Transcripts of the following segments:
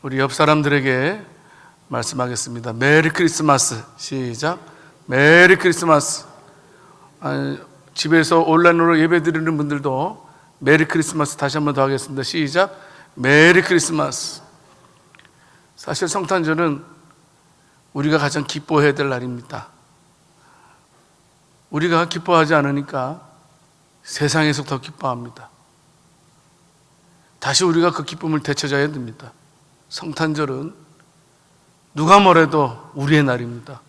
우리 옆 사람들에게 말씀하겠습니다. 메리 크리스마스. 시작. 메리 크리스마스. 집에서 온라인으로 예배 드리는 분들도 메리 크리스마스 다시 한번 더 하겠습니다. 시작. 메리 크리스마스. 사실 성탄절은 우리가 가장 기뻐해야 될 날입니다. 우리가 기뻐하지 않으니까 세상에서 더 기뻐합니다. 다시 우리가 그 기쁨을 되찾아야 됩니다. 성탄절은 누가 뭐래도 우리의 날입니다.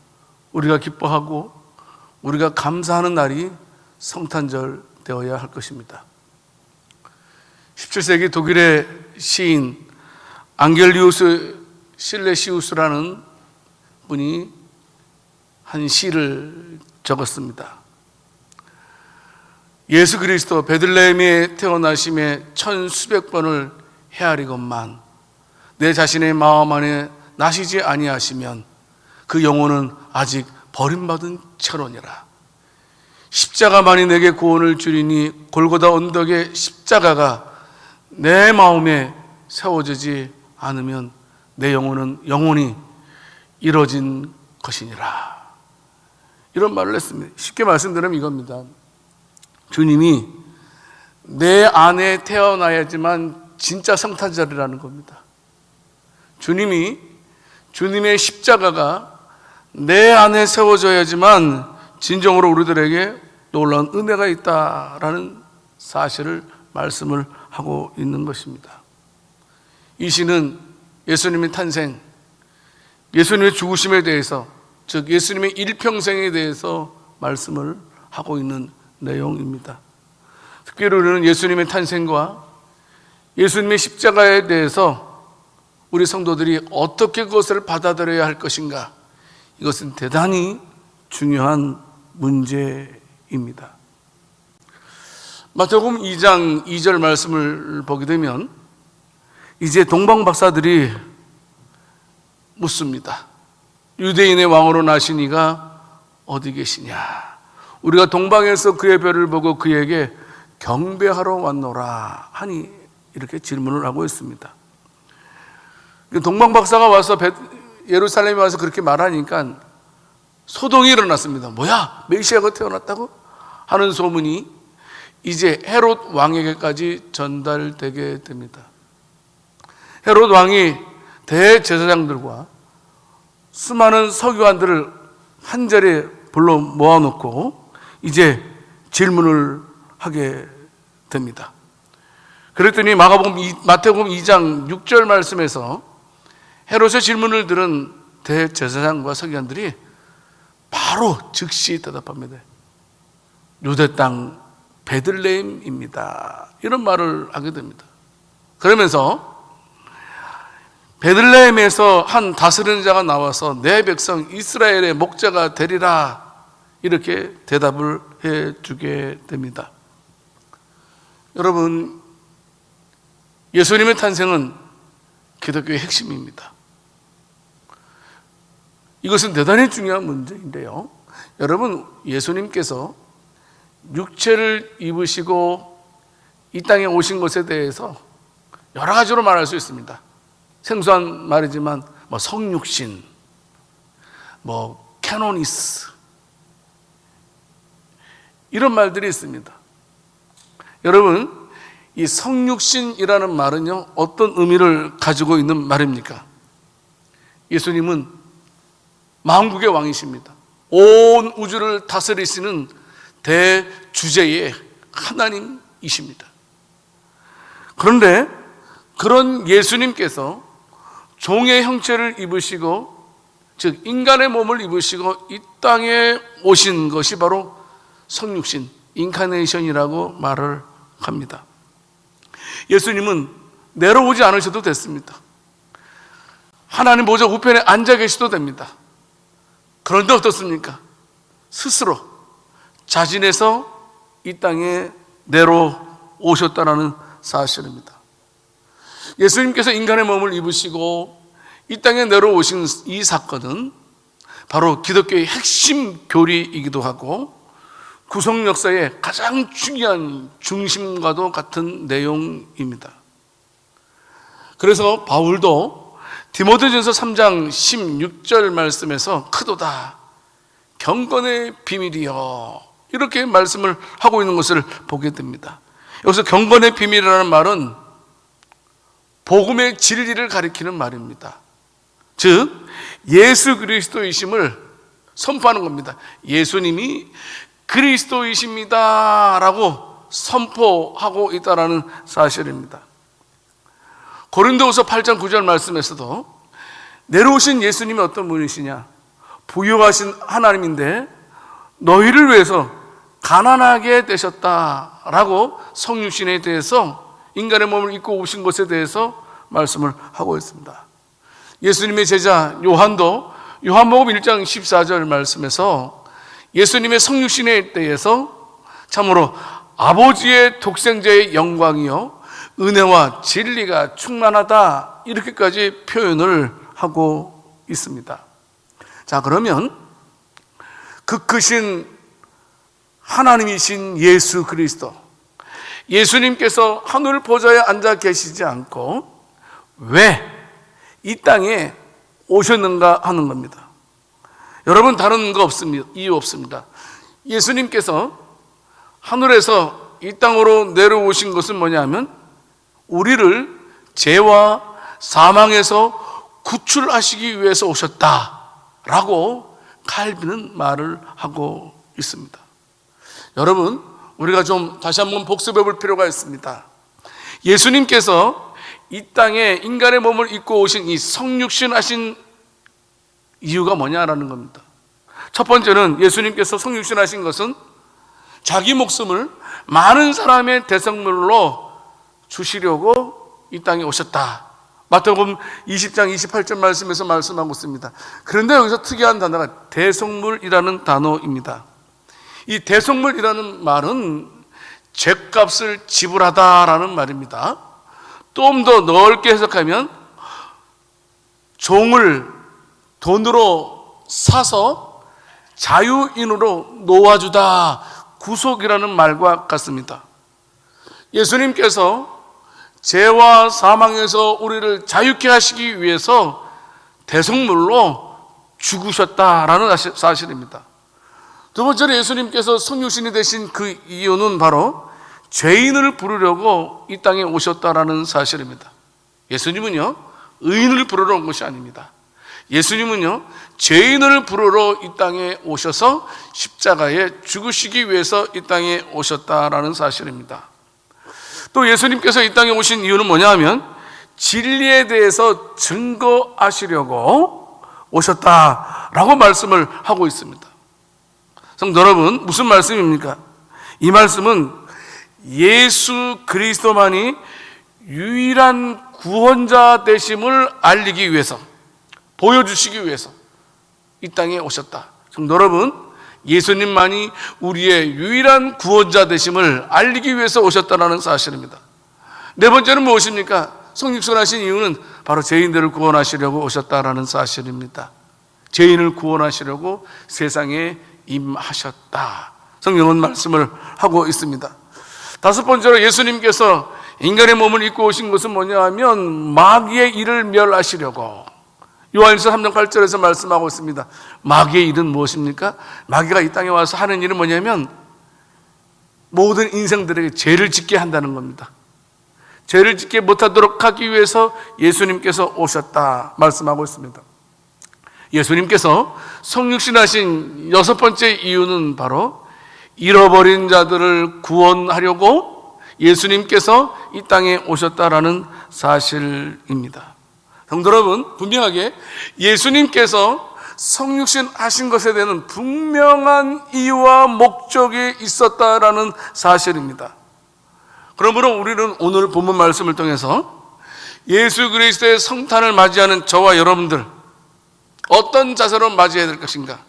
우리가 기뻐하고 우리가 감사하는 날이 성탄절 되어야 할 것입니다. 17세기 독일의 시인 앙겔리우스 실레시우스라는 분이 한 시를 적었습니다. 예수 그리스도 베들레헴에 태어나심에 천수백 번을 헤아리건만 내 자신의 마음 안에 나시지 아니하시면 그 영혼은 아직 버림받은 채로니라. 십자가만이 내게 구원을 주리니 골고다 언덕의 십자가가 내 마음에 세워지지 않으면 내 영혼은 영원히 이뤄진 것이니라. 이런 말을 했습니다. 쉽게 말씀드리면 이겁니다. 주님이 내 안에 태어나야지만 진짜 성탄절이라는 겁니다. 주님의 십자가가 내 안에 세워져야지만 진정으로 우리들에게 놀라운 은혜가 있다라는 사실을 말씀을 하고 있는 것입니다. 이 시는 예수님의 탄생, 예수님의 죽으심에 대해서, 즉 예수님의 일평생에 대해서 말씀을 하고 있는 내용입니다. 특별히 우리는 예수님의 탄생과 예수님의 십자가에 대해서 우리 성도들이 어떻게 그것을 받아들여야 할 것인가, 이것은 대단히 중요한 문제입니다. 마태복음 2장 2절 말씀을 보게 되면 이제 동방 박사들이 묻습니다. 유대인의 왕으로 나신 이가 어디 계시냐? 우리가 동방에서 그의 별을 보고 그에게 경배하러 왔노라 하니, 이렇게 질문을 하고 있습니다. 동방 박사가 와서 예루살렘에 와서 그렇게 말하니까 소동이 일어났습니다. 뭐야? 메시아가 태어났다고? 하는 소문이 이제 헤롯 왕에게까지 전달되게 됩니다. 헤롯 왕이 대제사장들과 수많은 서기관들을 한자리에 불러 모아놓고 이제 질문을 하게 됩니다. 그랬더니 마태복음 2장 6절 말씀에서 헤롯의 질문을 들은 대제사장과 서기관들이 바로 즉시 대답합니다. 유대 땅 베들레헴입니다. 이런 말을 하게 됩니다. 그러면서 베들레헴에서 한 다스리는 자가 나와서 내 백성 이스라엘의 목자가 되리라, 이렇게 대답을 해주게 됩니다. 여러분, 예수님의 탄생은 기독교의 핵심입니다. 이것은 대단히 중요한 문제인데요, 여러분, 예수님께서 육체를 입으시고 이 땅에 오신 것에 대해서 여러 가지로 말할 수 있습니다. 생소한 말이지만 성육신, 캐노니스, 이런 말들이 있습니다. 여러분, 이 성육신이라는 말은요, 어떤 의미를 가지고 있는 말입니까? 예수님은 만국의 왕이십니다. 온 우주를 다스리시는 대주제의 하나님이십니다. 그런데 그런 예수님께서 종의 형체를 입으시고, 즉 인간의 몸을 입으시고 이 땅에 오신 것이 바로 성육신, 인카네이션이라고 말을 합니다. 예수님은 내려오지 않으셔도 됐습니다. 하나님 보좌 우편에 앉아 계셔도 됩니다. 그런데 어떻습니까? 스스로 자진해서 이 땅에 내려오셨다는 사실입니다. 예수님께서 인간의 몸을 입으시고 이 땅에 내려오신 이 사건은 바로 기독교의 핵심 교리이기도 하고 구속 역사의 가장 중요한 중심과도 같은 내용입니다. 그래서 바울도 디모데전서 3장 16절 말씀에서 크도다 경건의 비밀이여 이렇게 말씀을 하고 있는 것을 보게 됩니다. 여기서 경건의 비밀이라는 말은 복음의 진리를 가리키는 말입니다. 즉 예수 그리스도이심을 선포하는 겁니다. 예수님이 그리스도이십니다 라고 선포하고 있다는 사실입니다. 고린도후서 8장 9절 말씀에서도 내려오신 예수님이 어떤 분이시냐, 부유하신 하나님인데 너희를 위해서 가난하게 되셨다라고 성육신에 대해서, 인간의 몸을 입고 오신 것에 대해서 말씀을 하고 있습니다. 예수님의 제자 요한도 요한복음 1장 14절 말씀에서 예수님의 성육신에 대해서 참으로 아버지의 독생자의 영광이요 은혜와 진리가 충만하다 이렇게까지 표현을 하고 있습니다. 자, 그러면 그 크신 하나님이신 예수 그리스도, 예수님께서 하늘 보좌에 앉아 계시지 않고 왜 이 땅에 오셨는가 하는 겁니다. 여러분, 다른 거 없습니다. 이유 없습니다. 예수님께서 하늘에서 이 땅으로 내려오신 것은 뭐냐면 우리를 죄와 사망에서 구출하시기 위해서 오셨다라고 칼빈은 말을 하고 있습니다. 여러분, 우리가 좀 다시 한번 복습해 볼 필요가 있습니다. 예수님께서 이 땅에 인간의 몸을 입고 오신 이 성육신 하신 이유가 뭐냐라는 겁니다. 첫 번째는 예수님께서 성육신 하신 것은 자기 목숨을 많은 사람의 대성물로 주시려고 이 땅에 오셨다. 마태복음 20장 28절 말씀에서 말씀하고 있습니다. 그런데 여기서 특이한 단어가 대성물이라는 단어입니다. 이 대성물이라는 말은 죗값을 지불하다라는 말입니다. 좀 더 넓게 해석하면 종을 돈으로 사서 자유인으로 놓아주다, 구속이라는 말과 같습니다. 예수님께서 죄와 사망에서 우리를 자유케 하시기 위해서 대성물로 죽으셨다라는 사실입니다. 두 번째로 예수님께서 성육신이 되신 그 이유는 바로 죄인을 부르려고 이 땅에 오셨다라는 사실입니다. 예수님은요, 의인을 부르러 온 것이 아닙니다. 예수님은요, 죄인을 부르러 이 땅에 오셔서 십자가에 죽으시기 위해서 이 땅에 오셨다라는 사실입니다. 또 예수님께서 이 땅에 오신 이유는 뭐냐 하면 진리에 대해서 증거하시려고 오셨다라고 말씀을 하고 있습니다. 성도 여러분, 무슨 말씀입니까? 이 말씀은 예수 그리스도만이 유일한 구원자 되심을 알리기 위해서, 보여주시기 위해서 이 땅에 오셨다. 성도 여러분, 예수님만이 우리의 유일한 구원자 되심을 알리기 위해서 오셨다는 사실입니다. 네 번째는 무엇입니까? 성육신하신 이유는 바로 죄인들을 구원하시려고 오셨다라는 사실입니다. 죄인을 구원하시려고 세상에 임하셨다. 성경은 말씀을 하고 있습니다. 다섯 번째로 예수님께서 인간의 몸을 입고 오신 것은 뭐냐 하면 마귀의 일을 멸하시려고, 요한일서 3장 8절에서 말씀하고 있습니다. 마귀의 일은 무엇입니까? 마귀가 이 땅에 와서 하는 일은 뭐냐면 모든 인생들에게 죄를 짓게 한다는 겁니다. 죄를 짓게 못하도록 하기 위해서 예수님께서 오셨다 말씀하고 있습니다. 예수님께서 성육신하신 여섯 번째 이유는 바로 잃어버린 자들을 구원하려고 예수님께서 이 땅에 오셨다라는 사실입니다. 성도 여러분, 분명하게 예수님께서 성육신 하신 것에 대한 분명한 이유와 목적이 있었다라는 사실입니다. 그러므로 우리는 오늘 본문 말씀을 통해서 예수 그리스도의 성탄을 맞이하는 저와 여러분들 어떤 자세로 맞이해야 될 것인가?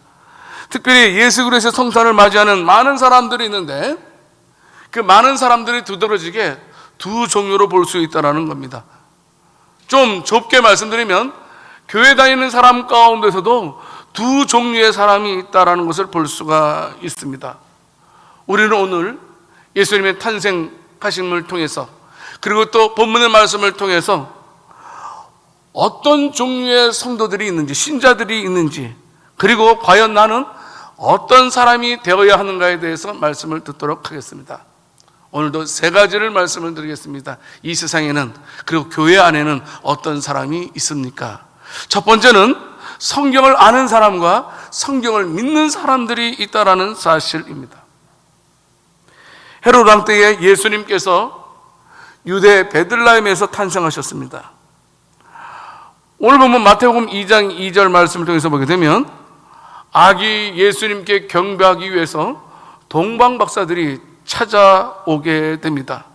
특별히 예수 그리스도의 성탄을 맞이하는 많은 사람들이 있는데 그 많은 사람들이 두드러지게 두 종류로 볼 수 있다는 겁니다. 좀 좁게 말씀드리면 교회 다니는 사람 가운데서도 두 종류의 사람이 있다는 것을 볼 수가 있습니다. 우리는 오늘 예수님의 탄생하심을 통해서, 그리고 또 본문의 말씀을 통해서 어떤 종류의 성도들이 있는지, 신자들이 있는지, 그리고 과연 나는 어떤 사람이 되어야 하는가에 대해서 말씀을 듣도록 하겠습니다. 오늘도 세 가지를 말씀을 드리겠습니다. 이 세상에는, 그리고 교회 안에는 어떤 사람이 있습니까? 첫 번째는 성경을 아는 사람과 성경을 믿는 사람들이 있다라는 사실입니다. 헤롯 왕 때에 예수님께서 유대 베들레헴에서 탄생하셨습니다. 오늘 보면 마태복음 2장 2절 말씀을 통해서 보게 되면 아기 예수님께 경배하기 위해서 동방박사들이 찾아오게 됩니다.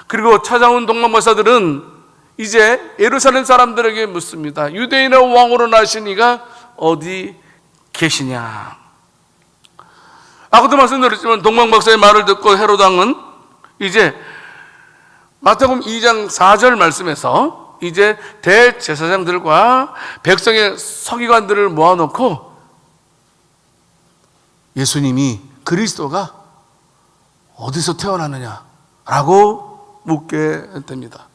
그리고 찾아온 동방박사들은 이제 예루살렘 사람들에게 묻습니다. 유대인의 왕으로 나신 이가 어디 계시냐? 아까도 말씀드렸지만 동방박사의 말을 듣고 헤롯 왕은 이제 마태복음 2장 4절 말씀에서 이제 대제사장들과 백성의 서기관들을 모아놓고 예수님이, 그리스도가 어디서 태어나느냐라고 묻게 됩니다.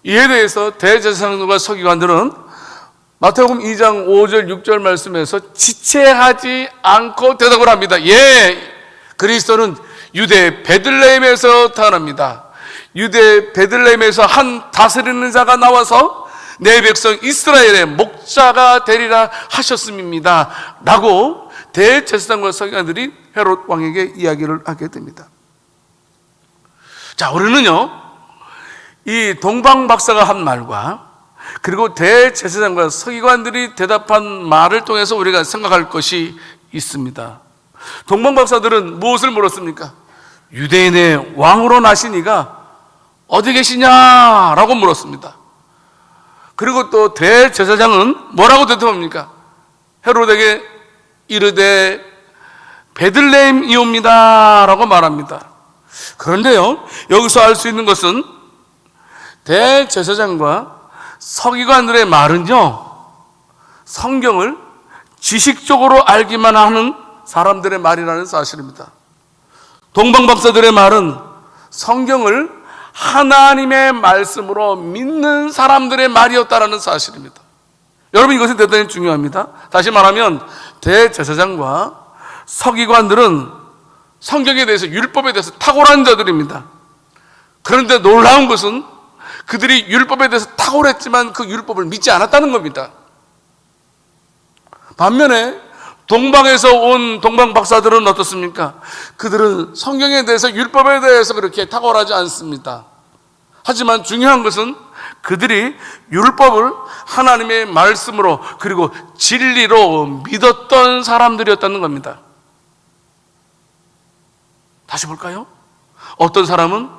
이에 대해서 대제사장들과 서기관들은 마태복음 2장 5절 6절 말씀에서 지체하지 않고 대답을 합니다. 예, 그리스도는 유대 베들레헴에서 태어납니다. 유대 베들레헴에서 한 다스리는 자가 나와서 내 백성 이스라엘의 목자가 되리라 하셨음입니다 라고 대제사장과 서기관들이 헤롯 왕에게 이야기를 하게 됩니다. 자, 우리는요, 이 동방박사가 한 말과 그리고 대제사장과 서기관들이 대답한 말을 통해서 우리가 생각할 것이 있습니다. 동방박사들은 무엇을 물었습니까? 유대인의 왕으로 나신 이가 어디 계시냐라고 물었습니다. 그리고 또 대제사장은 뭐라고 대답합니까? 헤롯에게 이르되 베들레헴이옵니다 라고 말합니다. 그런데요, 여기서 알 수 있는 것은 대제사장과 서기관들의 말은요, 성경을 지식적으로 알기만 하는 사람들의 말이라는 사실입니다. 동방박사들의 말은 성경을 하나님의 말씀으로 믿는 사람들의 말이었다라는 사실입니다. 여러분, 이것이 대단히 중요합니다. 다시 말하면 대제사장과 서기관들은 성경에 대해서, 율법에 대해서 탁월한 자들입니다. 그런데 놀라운 것은 그들이 율법에 대해서 탁월했지만 그 율법을 믿지 않았다는 겁니다. 반면에 동방에서 온 동방 박사들은 어떻습니까? 그들은 성경에 대해서, 율법에 대해서 그렇게 탁월하지 않습니다. 하지만 중요한 것은 그들이 율법을 하나님의 말씀으로 그리고 진리로 믿었던 사람들이었다는 겁니다. 다시 볼까요? 어떤 사람은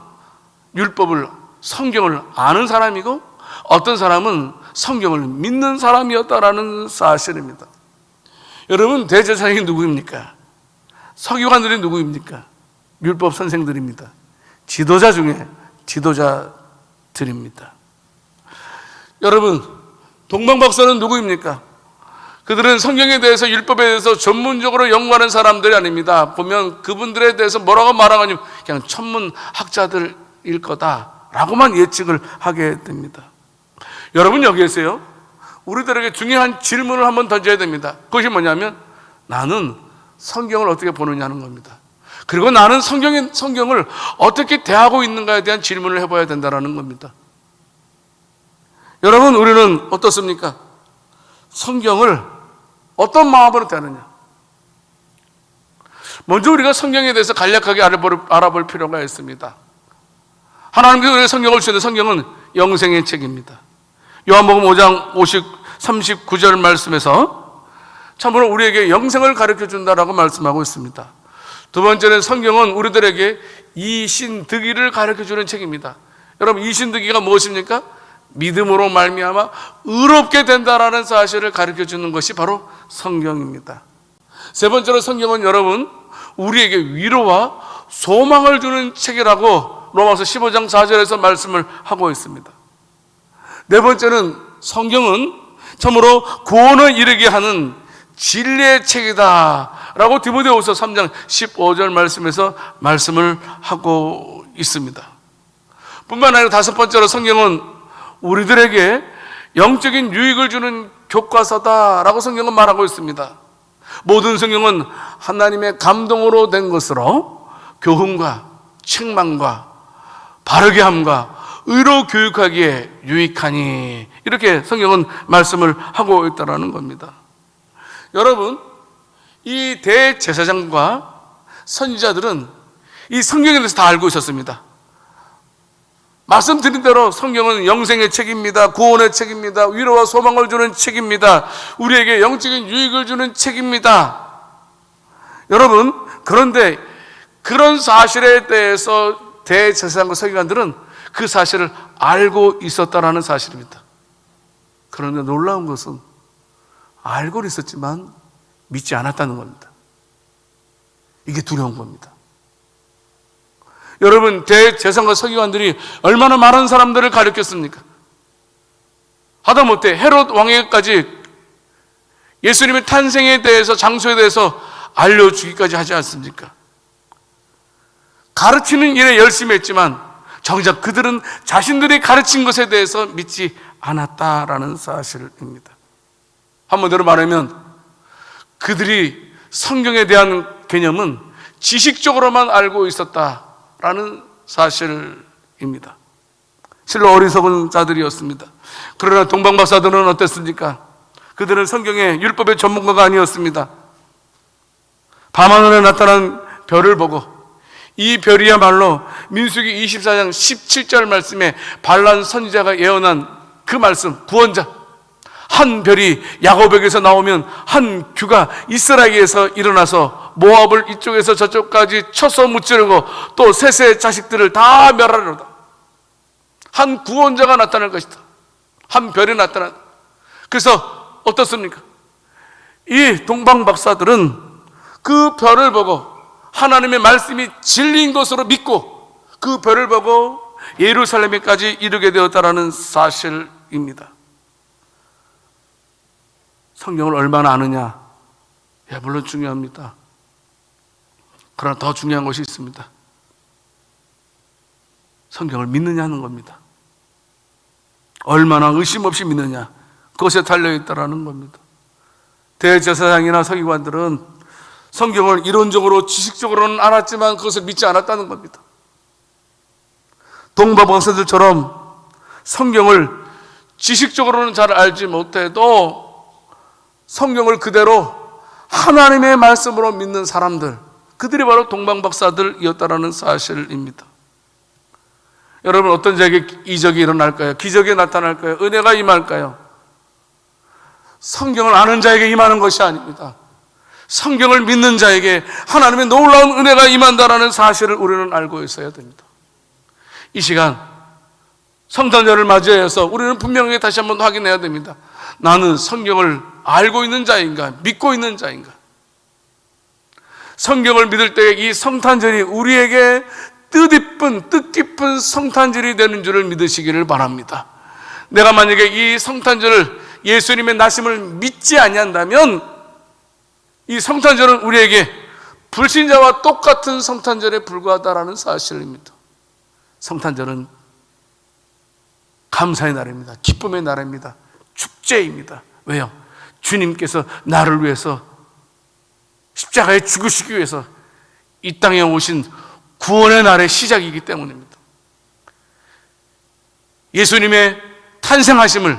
율법을, 성경을 아는 사람이고 어떤 사람은 성경을 믿는 사람이었다라는 사실입니다. 여러분, 대제사장이 누구입니까? 서기관들이 누구입니까? 율법 선생들입니다. 지도자 중에 지도자들입니다. 여러분, 동방박사는 누구입니까? 그들은 성경에 대해서, 율법에 대해서 전문적으로 연구하는 사람들이 아닙니다. 보면 그분들에 대해서 뭐라고 말하냐면 그냥 천문학자들일 거다라고만 예측을 하게 됩니다. 여러분, 여기에서요, 우리들에게 중요한 질문을 한번 던져야 됩니다. 그것이 뭐냐면, 나는 성경을 어떻게 보느냐는 겁니다. 그리고 나는 성경을 어떻게 대하고 있는가에 대한 질문을 해봐야 된다는 겁니다. 여러분, 우리는 어떻습니까? 성경을 어떤 마음으로 대하느냐? 먼저 우리가 성경에 대해서 간략하게 알아볼 필요가 있습니다. 하나님께서 우리에게 성경을 주셨는데 성경은 영생의 책입니다. 요한복음 5장 39절 말씀에서 참으로 우리에게 영생을 가르쳐 준다라고 말씀하고 있습니다. 두 번째는 성경은 우리들에게 이신득이를 가르쳐 주는 책입니다. 여러분, 이신득이가 무엇입니까? 믿음으로 말미암아 의롭게 된다라는 사실을 가르쳐 주는 것이 바로 성경입니다. 세 번째로 성경은 여러분, 우리에게 위로와 소망을 주는 책이라고 로마서 15장 4절에서 말씀을 하고 있습니다. 네 번째는 성경은 참으로 구원을 이르게 하는 진리의 책이다 라고 디모데후서 3장 15절 말씀에서 말씀을 하고 있습니다. 뿐만 아니라 다섯 번째로 성경은 우리들에게 영적인 유익을 주는 교과서다라고 성경은 말하고 있습니다. 모든 성경은 하나님의 감동으로 된 것으로 교훈과 책망과 바르게 함과 의로 교육하기에 유익하니, 이렇게 성경은 말씀을 하고 있다는 겁니다. 여러분, 이 대제사장과 선지자들은 이 성경에 대해서 다 알고 있었습니다. 말씀드린 대로 성경은 영생의 책입니다. 구원의 책입니다. 위로와 소망을 주는 책입니다. 우리에게 영적인 유익을 주는 책입니다. 여러분, 그런데 그런 사실에 대해서 대제사장과 서기관들은 그 사실을 알고 있었다라는 사실입니다. 그런데 놀라운 것은 알고는 있었지만 믿지 않았다는 겁니다. 이게 두려운 겁니다. 여러분, 대제사장과 서기관들이 얼마나 많은 사람들을 가르쳤습니까? 하다못해 헤롯 왕에게까지 예수님의 탄생에 대해서, 장소에 대해서 알려주기까지 하지 않습니까? 가르치는 일에 열심히 했지만 정작 그들은 자신들이 가르친 것에 대해서 믿지 않았다라는 사실입니다. 한마디로 말하면 그들이 성경에 대한 개념은 지식적으로만 알고 있었다라는 사실입니다. 실로 어리석은 자들이었습니다. 그러나 동방박사들은 어땠습니까? 그들은 성경의 율법의 전문가가 아니었습니다. 밤하늘에 나타난 별을 보고, 이 별이야말로 민수기 24장 17절 말씀에 발란 선지자가 예언한 그 말씀, 구원자, 한 별이 야곱에게서 나오면 한 규가 이스라엘에서 일어나서 모압을 이쪽에서 저쪽까지 쳐서 무찌르고 또 셋의 자식들을 다 멸하리로다. 한 구원자가 나타날 것이다. 한 별이 나타난다. 그래서 어떻습니까? 이 동방박사들은 그 별을 보고 하나님의 말씀이 진리인 것으로 믿고 그 별을 보고 예루살렘에까지 이르게 되었다는 사실입니다. 성경을 얼마나 아느냐? 물론 중요합니다. 그러나 더 중요한 것이 있습니다. 성경을 믿느냐는 겁니다. 얼마나 의심 없이 믿느냐, 그것에 달려있다는 겁니다. 대제사장이나 서기관들은 성경을 이론적으로 지식적으로는 알았지만 그것을 믿지 않았다는 겁니다. 동방박사들처럼 성경을 지식적으로는 잘 알지 못해도 성경을 그대로 하나님의 말씀으로 믿는 사람들, 그들이 바로 동방박사들이었다는 사실입니다. 여러분, 어떤 자에게 이적이 일어날까요? 기적이 나타날까요? 은혜가 임할까요? 성경을 아는 자에게 임하는 것이 아닙니다. 성경을 믿는 자에게 하나님의 놀라운 은혜가 임한다는 사실을 우리는 알고 있어야 됩니다. 이 시간 성탄절을 맞이해서 우리는 분명히 다시 한번 확인해야 됩니다. 나는 성경을 알고 있는 자인가, 믿고 있는 자인가? 성경을 믿을 때 이 성탄절이 우리에게 뜻깊은 성탄절이 되는 줄을 믿으시기를 바랍니다. 내가 만약에 이 성탄절을, 예수님의 나심을 믿지 아니한다면 이 성탄절은 우리에게 불신자와 똑같은 성탄절에 불과하다라는 사실입니다. 성탄절은 감사의 날입니다. 기쁨의 날입니다. 축제입니다. 왜요? 주님께서 나를 위해서 십자가에 죽으시기 위해서 이 땅에 오신 구원의 날의 시작이기 때문입니다. 예수님의 탄생하심을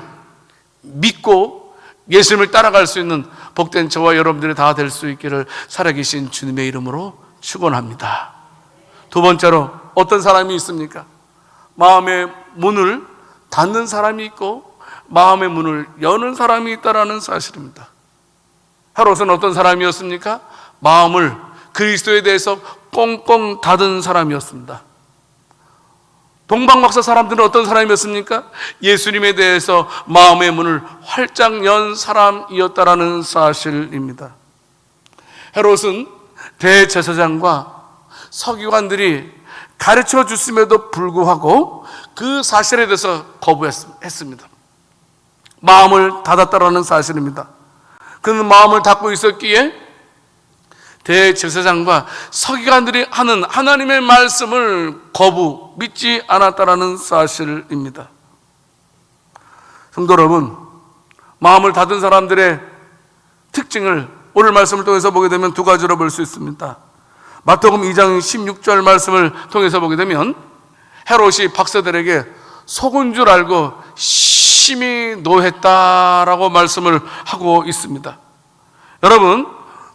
믿고 예수님을 따라갈 수 있는 복된 저와 여러분들이 다 될 수 있기를 살아계신 주님의 이름으로 축원합니다. 두 번째로, 어떤 사람이 있습니까? 마음의 문을 닫는 사람이 있고 마음의 문을 여는 사람이 있다는 사실입니다. 헤롯은 어떤 사람이었습니까? 마음을 그리스도에 대해서 꽁꽁 닫은 사람이었습니다. 동방박사 사람들은 어떤 사람이었습니까? 예수님에 대해서 마음의 문을 활짝 연 사람이었다라는 사실입니다. 헤롯은 대제사장과 서기관들이 가르쳐 줬음에도 불구하고 그 사실에 대해서 거부했습니다. 마음을 닫았다라는 사실입니다. 그는 마음을 닫고 있었기에 대제사장과 서기관들이 하는 하나님의 말씀을 믿지 않았다라는 사실입니다. 성도 여러분, 마음을 닫은 사람들의 특징을 오늘 말씀을 통해서 보게 되면 두 가지로 볼 수 있습니다. 마태복음 2장 16절 말씀을 통해서 보게 되면 헤롯이 박사들에게 속은 줄 알고 심히 노했다라고 말씀을 하고 있습니다. 여러분,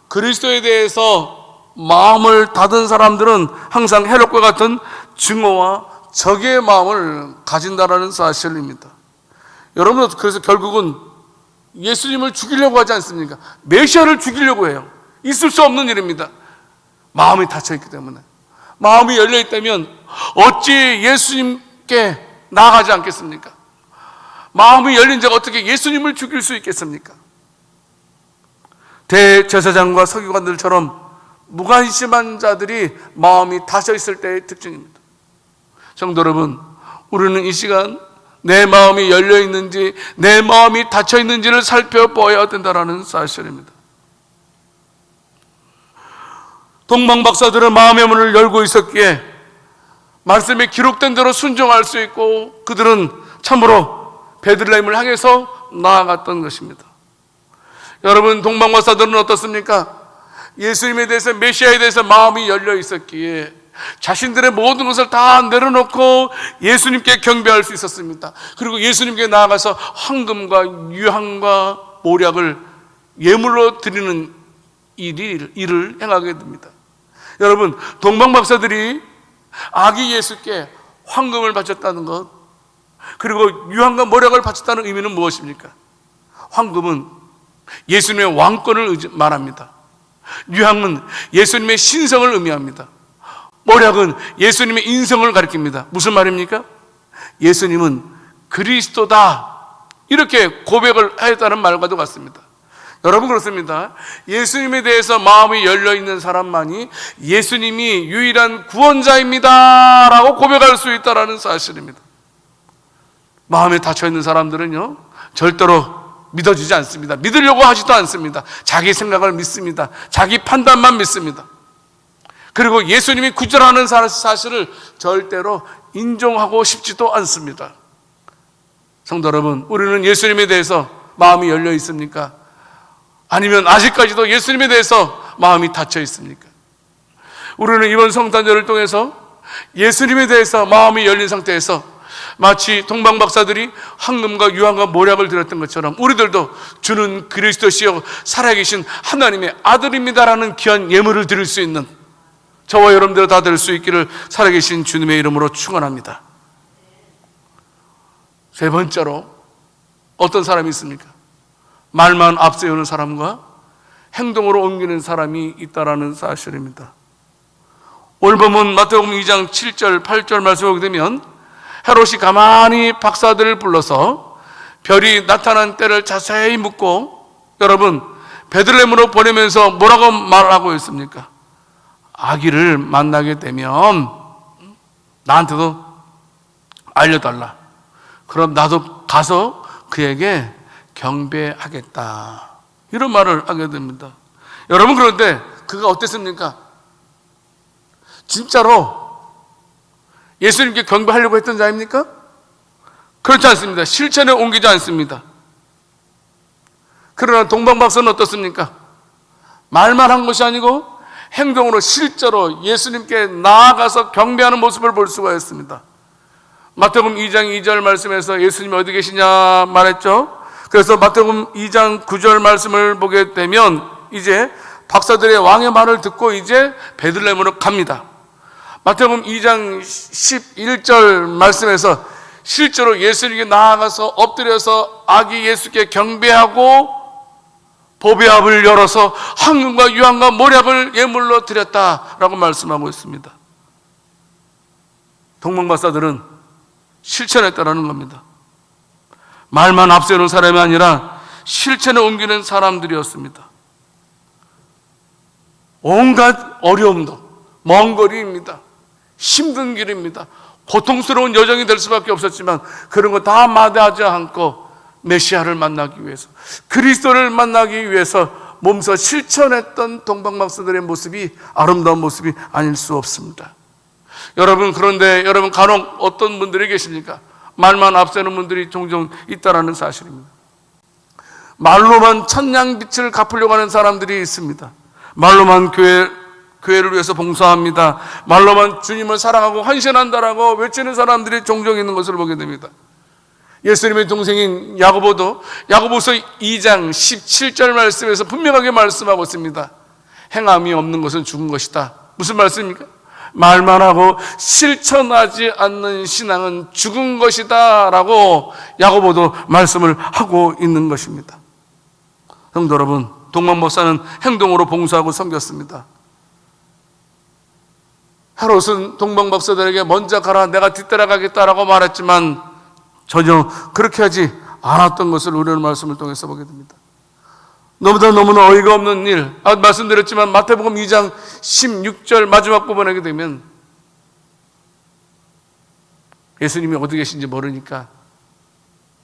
그리스도에 대해서 마음을 닫은 사람들은 항상 헤롯과 같은 증오와 적의 마음을 가진다라는 사실입니다. 여러분, 그래서 결국은 예수님을 죽이려고 하지 않습니까? 메시아를 죽이려고 해요. 있을 수 없는 일입니다. 마음이 닫혀있기 때문에. 마음이 열려있다면 어찌 예수님께 나아가지 않겠습니까? 마음이 열린 자가 어떻게 예수님을 죽일 수 있겠습니까? 대제사장과 서기관들처럼 무관심한 자들이 마음이 닫혀있을 때의 특징입니다. 성도 여러분, 우리는 이 시간 내 마음이 열려있는지 내 마음이 닫혀있는지를 살펴봐야 된다는 사실입니다. 동방박사들은 마음의 문을 열고 있었기에 말씀에 기록된 대로 순종할 수 있고 그들은 참으로 베들레헴을 향해서 나아갔던 것입니다. 여러분, 동방박사들은 어떻습니까? 예수님에 대해서, 메시아에 대해서 마음이 열려 있었기에 자신들의 모든 것을 다 내려놓고 예수님께 경배할 수 있었습니다. 그리고 예수님께 나아가서 황금과 유향과 모략을 예물로 드리는 일을 행하게 됩니다. 여러분, 동방박사들이 아기 예수께 황금을 바쳤다는 것, 그리고 유향과 모략을 바쳤다는 의미는 무엇입니까? 황금은 예수님의 왕권을 말합니다. 유향은 예수님의 신성을 의미합니다. 모략은 예수님의 인성을 가리킵니다. 무슨 말입니까? 예수님은 그리스도다, 이렇게 고백을 하였다는 말과도 같습니다. 여러분, 그렇습니다. 예수님에 대해서 마음이 열려있는 사람만이 예수님이 유일한 구원자입니다 라고 고백할 수 있다는 사실입니다. 마음에 닫혀있는 사람들은요, 절대로 믿어지지 않습니다. 믿으려고 하지도 않습니다. 자기 생각을 믿습니다. 자기 판단만 믿습니다. 그리고 예수님이 구절하는 사실을 절대로 인정하고 싶지도 않습니다. 성도 여러분, 우리는 예수님에 대해서 마음이 열려 있습니까? 아니면 아직까지도 예수님에 대해서 마음이 닫혀 있습니까? 우리는 이번 성탄절을 통해서 예수님에 대해서 마음이 열린 상태에서 마치 동방박사들이 황금과 유향과 모략을 드렸던 것처럼 우리들도 주는 그리스도시요 살아계신 하나님의 아들입니다라는 귀한 예물을 드릴 수 있는 저와 여러분들 다 될 수 있기를 살아계신 주님의 이름으로 축원합니다. 세 번째로 어떤 사람이 있습니까? 말만 앞세우는 사람과 행동으로 옮기는 사람이 있다라는 사실입니다. 오늘 본문 마태복음 2장 7절 8절 말씀을 보게 되면 헤롯이 가만히 박사들을 불러서 별이 나타난 때를 자세히 묻고, 여러분, 베들레헴으로 보내면서 뭐라고 말하고 있습니까? 아기를 만나게 되면 나한테도 알려달라. 그럼 나도 가서 그에게 경배하겠다, 이런 말을 하게 됩니다. 여러분, 그런데 그가 어땠습니까? 진짜로 예수님께 경배하려고 했던 자입니까? 그렇지 않습니다. 실천에 옮기지 않습니다. 그러나 동방박사는 어떻습니까? 말만 한 것이 아니고 행동으로 실제로 예수님께 나아가서 경배하는 모습을 볼 수가 있습니다. 마태복음 2장 2절 말씀에서 예수님이 어디 계시냐 말했죠. 그래서 마태복음 2장 9절 말씀을 보게 되면 이제 박사들의 왕의 말을 듣고 이제 베들레헴으로 갑니다. 마태복음 2장 11절 말씀에서 실제로 예수님께 나아가서 엎드려서 아기 예수께 경배하고 보배압을 열어서 황금과 유향과 모략을 예물로 드렸다라고 말씀하고 있습니다. 동방박사들은 실천했다라는 겁니다. 말만 앞세우는 사람이 아니라 실천에 옮기는 사람들이었습니다. 온갖 어려움도, 먼 거리입니다. 힘든 길입니다. 고통스러운 여정이 될 수밖에 없었지만 그런 거 다 마다하지 않고 메시아를 만나기 위해서, 그리스도를 만나기 위해서 몸소 실천했던 동방박사들의 모습이 아름다운 모습이 아닐 수 없습니다. 여러분, 그런데 여러분 간혹 어떤 분들이 계십니까? 말만 앞세우는 분들이 종종 있다라는 사실입니다. 말로만 천냥빛을 갚으려고 하는 사람들이 있습니다. 말로만 교회를 위해서 봉사합니다. 말로만 주님을 사랑하고 헌신한다라고 외치는 사람들이 종종 있는 것을 보게 됩니다. 예수님의 동생인 야고보도 야고보서 2장 17절 말씀에서 분명하게 말씀하고 있습니다. 행함이 없는 것은 죽은 것이다. 무슨 말씀입니까? 말만 하고 실천하지 않는 신앙은 죽은 것이다 라고 야고보도 말씀을 하고 있는 것입니다. 성도 여러분, 동만 목사는 행동으로 봉사하고 섬겼습니다. 헤롯은 동방 박사들에게 먼저 가라, 내가 뒤따라가겠다라고 말했지만 전혀 그렇게 하지 않았던 것을 우리는 말씀을 통해서 보게 됩니다. 너무나 어이가 없는 일, 말씀드렸지만 마태복음 2장 16절 마지막 부분에 하게 되면 예수님이 어디 계신지 모르니까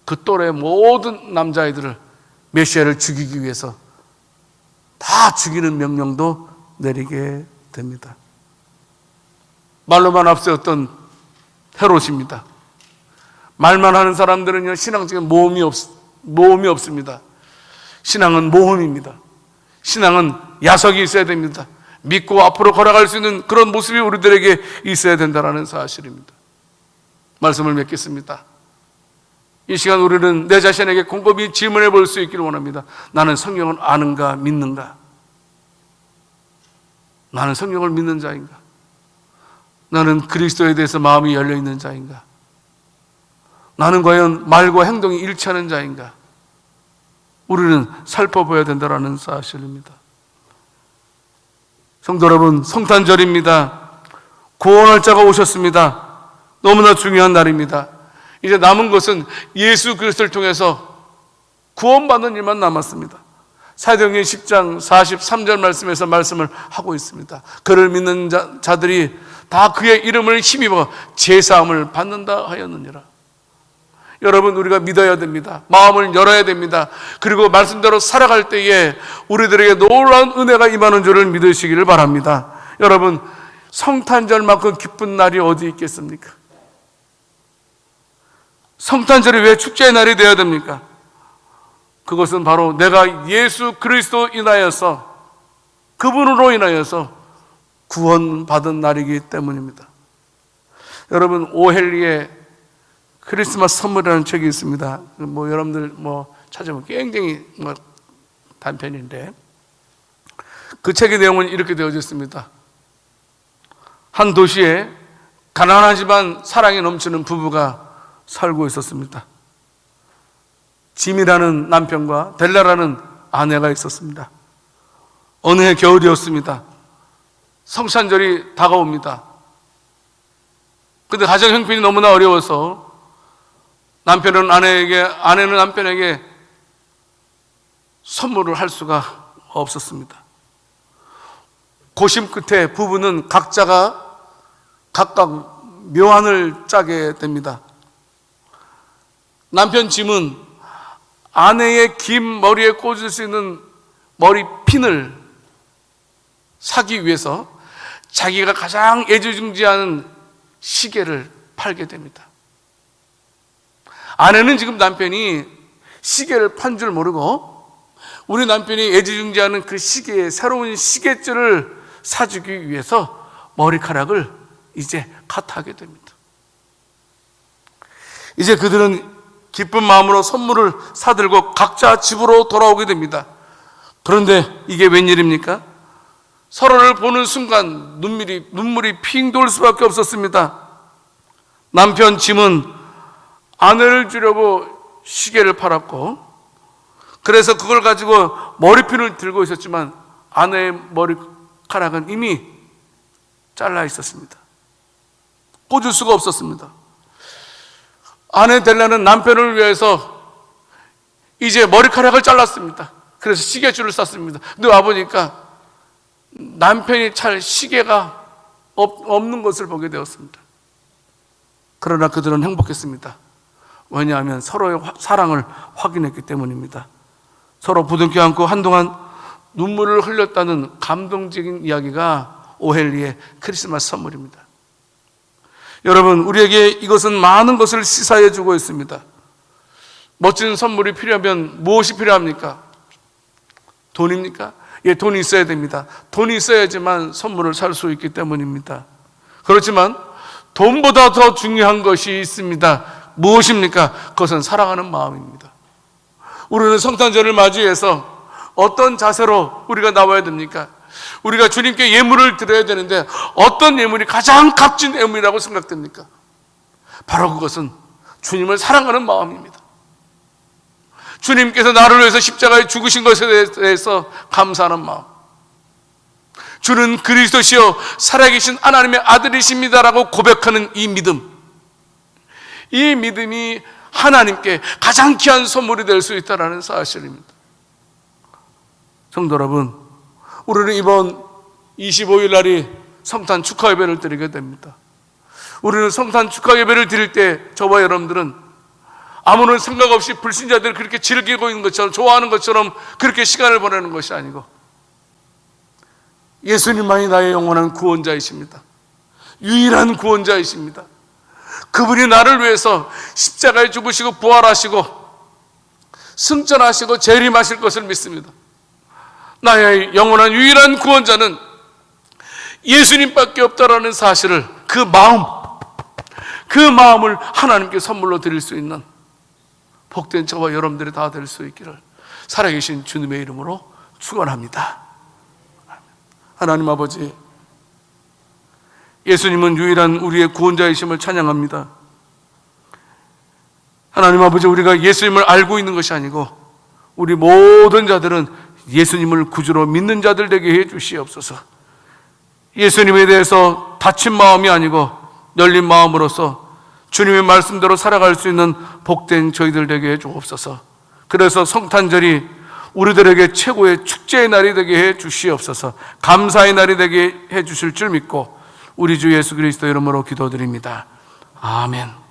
그 또래 모든 남자아이들을 메시아를 죽이기 위해서 다 죽이는 명령도 내리게 됩니다. 말로만 앞세웠던 헤롯입니다. 말만 하는 사람들은요, 신앙적인 모험이 없습니다. 신앙은 모험입니다. 신앙은 야석이 있어야 됩니다. 믿고 앞으로 걸어갈 수 있는 그런 모습이 우리들에게 있어야 된다는 사실입니다. 말씀을 맺겠습니다. 이 시간 우리는 내 자신에게 곰곰이 질문해 볼 수 있기를 원합니다. 나는 성경을 아는가, 믿는가? 나는 성경을 믿는 자인가? 나는 그리스도에 대해서 마음이 열려 있는 자인가? 나는 과연 말과 행동이 일치하는 자인가? 우리는 살펴봐야 된다는 사실입니다. 성도 여러분, 성탄절입니다. 구원할 자가 오셨습니다. 너무나 중요한 날입니다. 이제 남은 것은 예수 그리스도를 통해서 구원받는 일만 남았습니다. 사도행전 10장 43절 말씀에서 말씀을 하고 있습니다. 그를 믿는 자들이 다 그의 이름을 힘입어 제사함을 받는다 하였느니라. 여러분, 우리가 믿어야 됩니다. 마음을 열어야 됩니다. 그리고 말씀대로 살아갈 때에 우리들에게 놀라운 은혜가 임하는 줄을 믿으시기를 바랍니다. 여러분, 성탄절만큼 기쁜 날이 어디 있겠습니까? 성탄절이 왜 축제의 날이 되어야 됩니까? 그것은 바로 내가 예수 그리스도 인하여서, 그분으로 인하여서 구원받은 날이기 때문입니다. 여러분, 오헨리의 크리스마스 선물이라는 책이 있습니다. 여러분들 찾아보면 굉장히 단편인데, 그 책의 내용은 이렇게 되어져 있습니다. 한 도시에 가난하지만 사랑이 넘치는 부부가 살고 있었습니다. 짐이라는 남편과 델라라는 아내가 있었습니다. 어느 해 겨울이었습니다. 성탄절이 다가옵니다. 근데 가정 형편이 너무나 어려워서 아내는 남편에게 선물을 할 수가 없었습니다. 고심 끝에 부부는 각자가 각각 묘안을 짜게 됩니다. 남편 짐은 아내의 긴 머리에 꽂을 수 있는 머리핀을 사기 위해서 자기가 가장 애지중지하는 시계를 팔게 됩니다. 아내는 지금 남편이 시계를 판 줄 모르고 우리 남편이 애지중지하는 그 시계에 새로운 시계줄을 사주기 위해서 머리카락을 이제 컷하게 됩니다. 이제 그들은 기쁜 마음으로 선물을 사들고 각자 집으로 돌아오게 됩니다. 그런데 이게 웬일입니까? 서로를 보는 순간 눈물이 핑 돌 수밖에 없었습니다. 남편 짐은 아내를 주려고 시계를 팔았고, 그래서 그걸 가지고 머리핀을 들고 있었지만 아내의 머리카락은 이미 잘라 있었습니다. 꽂을 수가 없었습니다. 아내 델라는 남편을 위해서 이제 머리카락을 잘랐습니다. 그래서 시계줄을 쌌습니다. 근데 와보니까 남편이 찰 시계가 없는 것을 보게 되었습니다. 그러나 그들은 행복했습니다. 왜냐하면 서로의 사랑을 확인했기 때문입니다. 서로 부둥켜 안고 한동안 눈물을 흘렸다는 감동적인 이야기가 오헨리의 크리스마스 선물입니다. 여러분, 우리에게 이것은 많은 것을 시사해 주고 있습니다. 멋진 선물이 필요하면 무엇이 필요합니까? 돈입니까? 예, 돈이 있어야 됩니다. 돈이 있어야지만 선물을 살 수 있기 때문입니다. 그렇지만 돈보다 더 중요한 것이 있습니다. 무엇입니까? 그것은 사랑하는 마음입니다. 우리는 성탄절을 맞이해서 어떤 자세로 우리가 나와야 됩니까? 우리가 주님께 예물을 드려야 되는데 어떤 예물이 가장 값진 예물이라고 생각됩니까? 바로 그것은 주님을 사랑하는 마음입니다. 주님께서 나를 위해서 십자가에 죽으신 것에 대해서 감사하는 마음, 주는 그리스도시요 살아계신 하나님의 아들이십니다라고 고백하는 이 믿음, 이 믿음이 하나님께 가장 귀한 선물이 될 수 있다는 사실입니다. 성도 여러분, 우리는 이번 25일 날이 성탄 축하 예배를 드리게 됩니다. 우리는 성탄 축하 예배를 드릴 때 저와 여러분들은 아무런 생각 없이 불신자들이 그렇게 즐기고 있는 것처럼, 좋아하는 것처럼 그렇게 시간을 보내는 것이 아니고 예수님만이 나의 영원한 구원자이십니다. 유일한 구원자이십니다. 그분이 나를 위해서 십자가에 죽으시고 부활하시고 승천하시고 재림하실 것을 믿습니다. 나의 영원한 유일한 구원자는 예수님밖에 없다라는 사실을, 그 마음을 하나님께 선물로 드릴 수 있는 복된 저와 여러분들이 다 될 수 있기를 살아계신 주님의 이름으로 축원합니다. 하나님 아버지, 예수님은 유일한 우리의 구원자이심을 찬양합니다. 하나님 아버지, 우리가 예수님을 알고 있는 것이 아니고 우리 모든 자들은 예수님을 구주로 믿는 자들 되게 해 주시옵소서. 예수님에 대해서 닫힌 마음이 아니고 열린 마음으로서 주님의 말씀대로 살아갈 수 있는 복된 저희들 되게 해 주옵소서. 그래서 성탄절이 우리들에게 최고의 축제의 날이 되게 해 주시옵소서. 감사의 날이 되게 해 주실 줄 믿고 우리 주 예수 그리스도 이름으로 기도드립니다. 아멘.